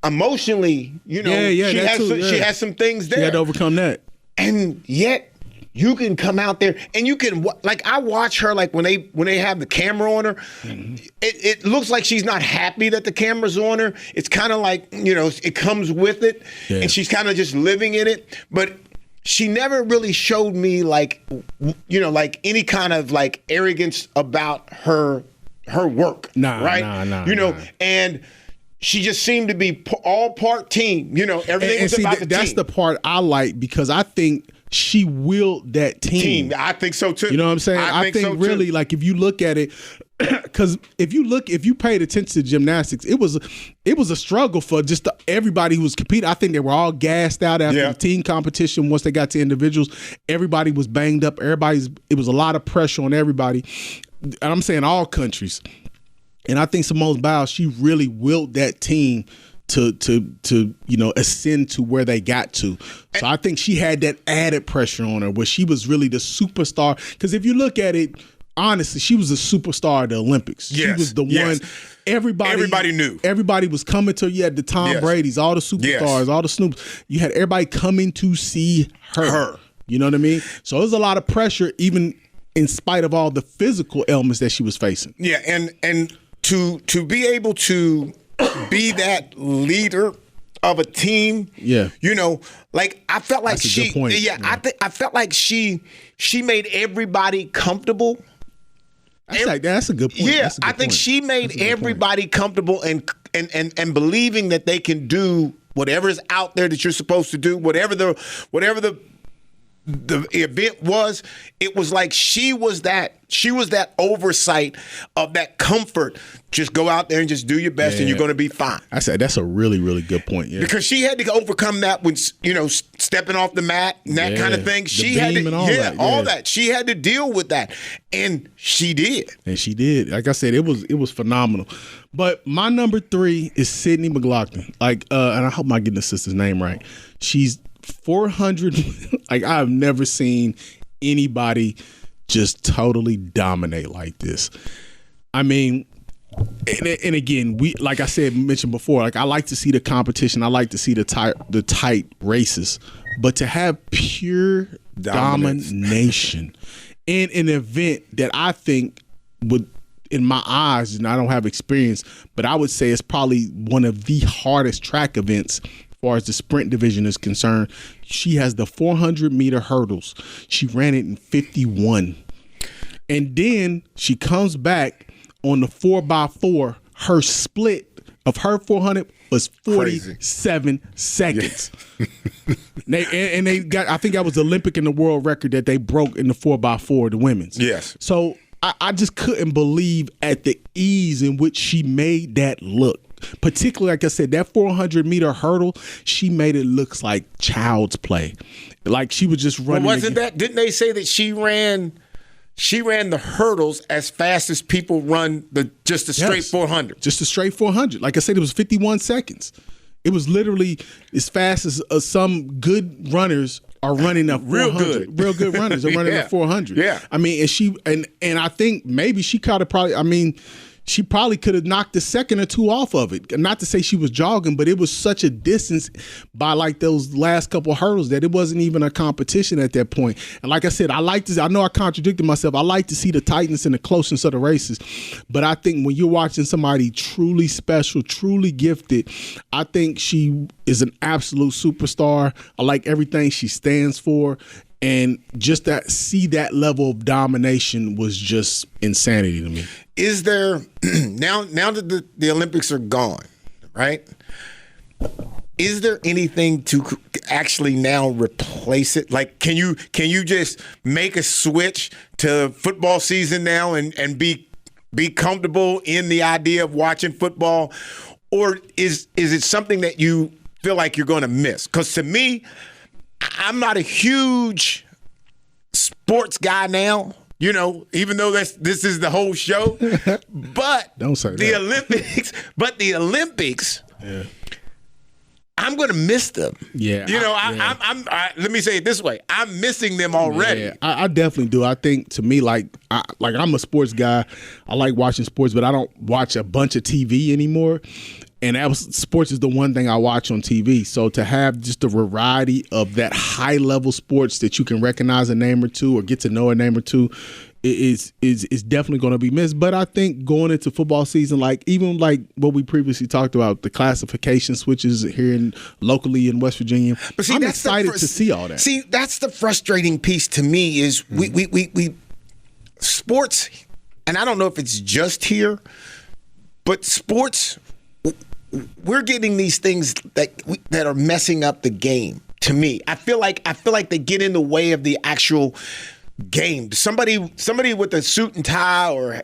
emotionally, she has some things there. She had to overcome that. And yet you can come out there and you can, like, I watch her, like when they have the camera on her, it looks like she's not happy that the camera's on her. It's kind of like, it comes with it, and she's kind of just living in it. But she never really showed me like any kind of like arrogance about her work. Nah. And she just seemed to be all part team. Everything was about the team. That's the part I like, because I think she willed that team. I think so too. You know what I'm saying? I think so really, too. like, if you look at it, because if you paid attention to gymnastics, it was a struggle for just everybody who was competing. I think they were all gassed out after the team competition. Once they got to individuals, everybody was banged up. It was a lot of pressure on everybody, and I'm saying all countries. And I think Simone Biles, she really willed that team to ascend to where they got to. So I think she had that added pressure on her where she was really the superstar. Because if you look at it, honestly, she was a superstar at the Olympics. She was the one everybody knew. Everybody was coming to her. You had the Tom Brady's, all the superstars, all the Snoops. You had everybody coming to see her. You know what I mean? So there's a lot of pressure, even in spite of all the physical ailments that she was facing. Yeah, and to be able to be that leader of a team, like I felt like I felt like she made everybody comfortable. That's a good point. Yeah, I think she made everybody comfortable and believing that they can do whatever is out there that you're supposed to do, whatever the event was. It was like she was that oversight of that comfort. Just go out there and just do your best, and you're going to be fine. I said that's a really, really good point. Yeah, because she had to overcome that when stepping off the mat and that kind of thing. She had to, all that. She had to deal with that, and she did. Like I said, it was phenomenal. But my number 3 is Sydney McLaughlin. And I hope I'm getting the sister's name right. She's 400. Like I've never seen anybody just totally dominate like this. I mean, and again, like I mentioned before, like I like to see the competition. I like to see the tight races, but to have pure domination in an event that I think would, in my eyes, and I don't have experience, but I would say it's probably one of the hardest track events as far as the sprint division is concerned. She has the 400-meter hurdles. She ran it in 51. And then she comes back on the 4x4. Her split of her 400 was 47 seconds. They got, I think that was the Olympic and the world record that they broke in the 4x4, the women's. Yes. So I just couldn't believe at the ease in which she made that look. Particularly, like I said, that 400-meter hurdle, she made it look like child's play. Like she was just running. Well, didn't they say that she ran the hurdles as fast as people run just a straight 400? Just a straight 400. Like I said, it was 51 seconds. It was literally as fast as some good runners are running a 400. Real good runners are running a 400. Yeah. I mean, and I think maybe she she probably could have knocked a second or two off of it. Not to say she was jogging, but it was such a distance by like those last couple hurdles that it wasn't even a competition at that point. And like I said, I know I contradicted myself. I like to see the tightness and the closeness of the races. But I think when you're watching somebody truly special, truly gifted, I think she is an absolute superstar. I like everything she stands for. And just see that level of domination was just insanity to me. Is there now that the Olympics are gone, right? Is there anything to actually now replace it? Like, can you just make a switch to football season now and be comfortable in the idea of watching football, or is it something that you feel like you're going to miss? Because to me, I'm not a huge sports guy now, even though this is the whole show. But don't say the that. Olympics, I'm going to miss them. Yeah. Let me say it this way. I'm missing them already. Yeah, I definitely do. I think to me, I'm a sports guy. I like watching sports, but I don't watch a bunch of TV anymore. And sports is the one thing I watch on TV. So to have just the variety of that high-level sports that you can recognize a name or two or get to know a name or two is definitely going to be missed. But I think going into football season, even what we previously talked about, the classification switches here locally in West Virginia, but I'm excited to see all that. See, that's the frustrating piece to me is we sports, and I don't know if it's just here, but sports, we're getting these things that are messing up the game. To me, I feel like they get in the way of the actual game. Somebody with a suit and tie or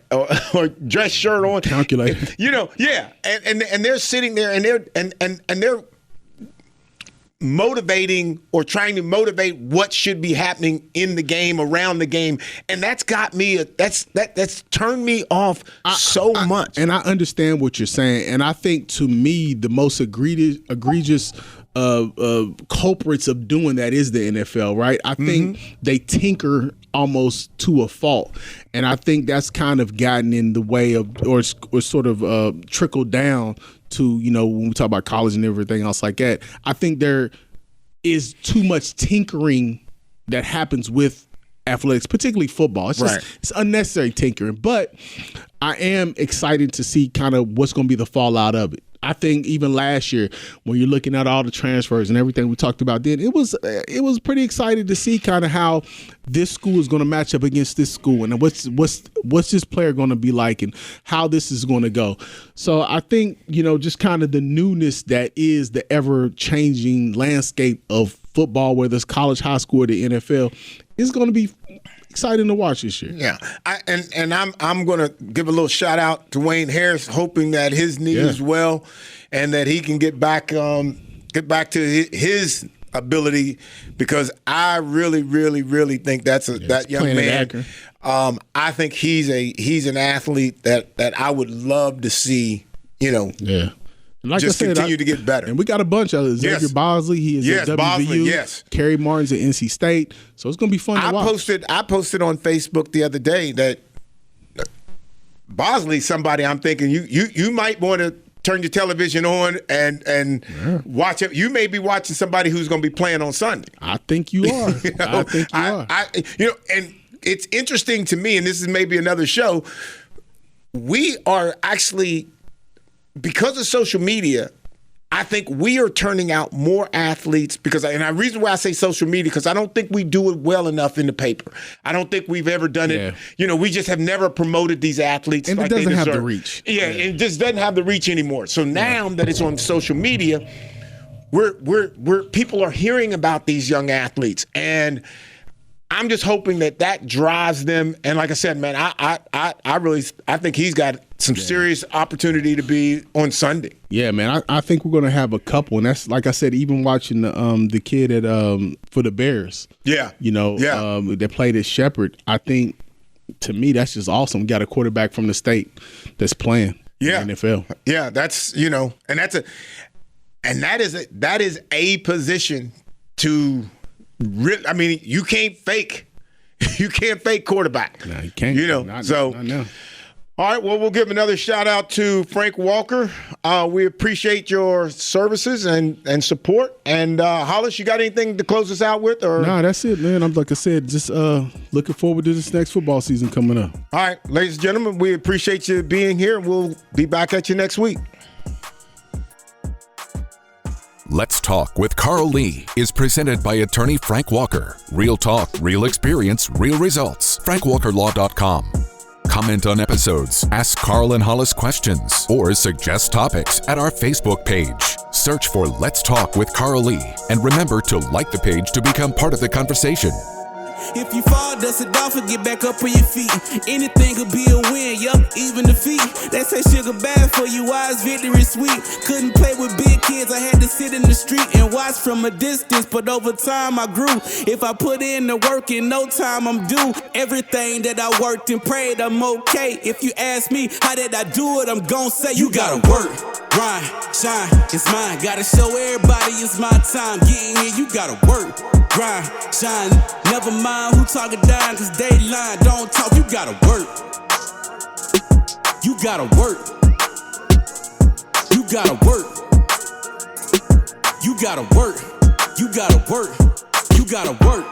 dress shirt on. Calculated. Yeah. And they're sitting there and they're motivating or trying to motivate what should be happening in the game, around the game, and that's got me. That's turned me off so much. And I understand what you're saying, and I think to me the most egregious culprits of doing that is the NFL, right? I think they tinker almost to a fault, and I think that's kind of gotten in the way of, or sort of trickled down to, when we talk about college and everything else like that. I think there is too much tinkering that happens with athletics, particularly football. It's just it's unnecessary tinkering, but I am excited to see kind of what's going to be the fallout of it. I think even last year, when you're looking at all the transfers and everything we talked about then, it was pretty exciting to see kind of how this school is going to match up against this school, and what's this player going to be like, and how this is going to go. So I think, just kind of the newness that is the ever-changing landscape of football, whether it's college, high school, or the NFL, is going to be exciting to watch this year. Yeah, I'm going to give a little shout out to Wayne Harris, hoping that his knee is well and that he can get back to his ability, because I really, really, really think that young man. I think he's an athlete that I would love to see. And like just continue to get better. And we got a bunch of Xavier Bosley. He is at WVU. Bosley, Kerry Martin's at NC State. So it's going to be fun to watch. I posted on Facebook the other day that Bosley's somebody I'm thinking you might want to turn your television on and watch it. You may be watching somebody who's going to be playing on Sunday. I think you are. I think you are. And it's interesting to me, and this is maybe another show, we are actually, because of social media, I think we are turning out more athletes and the reason why I say social media, because I don't think we do it well enough in the paper. I don't think we've ever done it. We just have never promoted these athletes. And like it doesn't have the reach. It just doesn't have the reach anymore. So now that it's on social media, we're people are hearing about these young athletes, and I'm just hoping that drives them. And like I said, man, I think he's got some serious opportunity to be on Sunday. Yeah, man, I think we're going to have a couple, and that's, like I said, even watching the kid at for the Bears. That played at Shepherd. I think, to me, that's just awesome. We got a quarterback from the state that's playing in the NFL. Yeah, that's and that is a position to. I mean, you can't fake quarterback. No, you can't. Not now. All right, well, we'll give another shout out to Frank Walker. We appreciate your services and support. And Hollis, you got anything to close us out with? Or? No, that's it, man. Like I said, just looking forward to this next football season coming up. All right, ladies and gentlemen, we appreciate you being here. We'll be back at you next week. Let's Talk with Carl Lee is presented by attorney Frank Walker. Real talk, real experience, real results. FrankWalkerLaw.com. Comment on episodes, ask Carl and Hollis questions, or suggest topics at our Facebook page. Search for Let's Talk with Carl Lee, and remember to like the page to become part of the conversation. If you fall, dust it off and get back up on your feet. Anything could be a win, yup, even defeat. They say sugar bad for you, why is victory sweet? Couldn't play with big kids, I had to sit in the street and watch from a distance, but over time I grew. If I put in the work, in no time I'm due. Everything that I worked and prayed, I'm okay. If you ask me, how did I do it, I'm gon' say you gotta work, grind, shine, it's mine. Gotta show everybody it's my time. Getting in, you gotta work, grind, shine, never mind who talking down, cause they lying. Don't talk, you gotta work. You gotta work. You gotta work. You gotta work. You gotta work. You gotta work.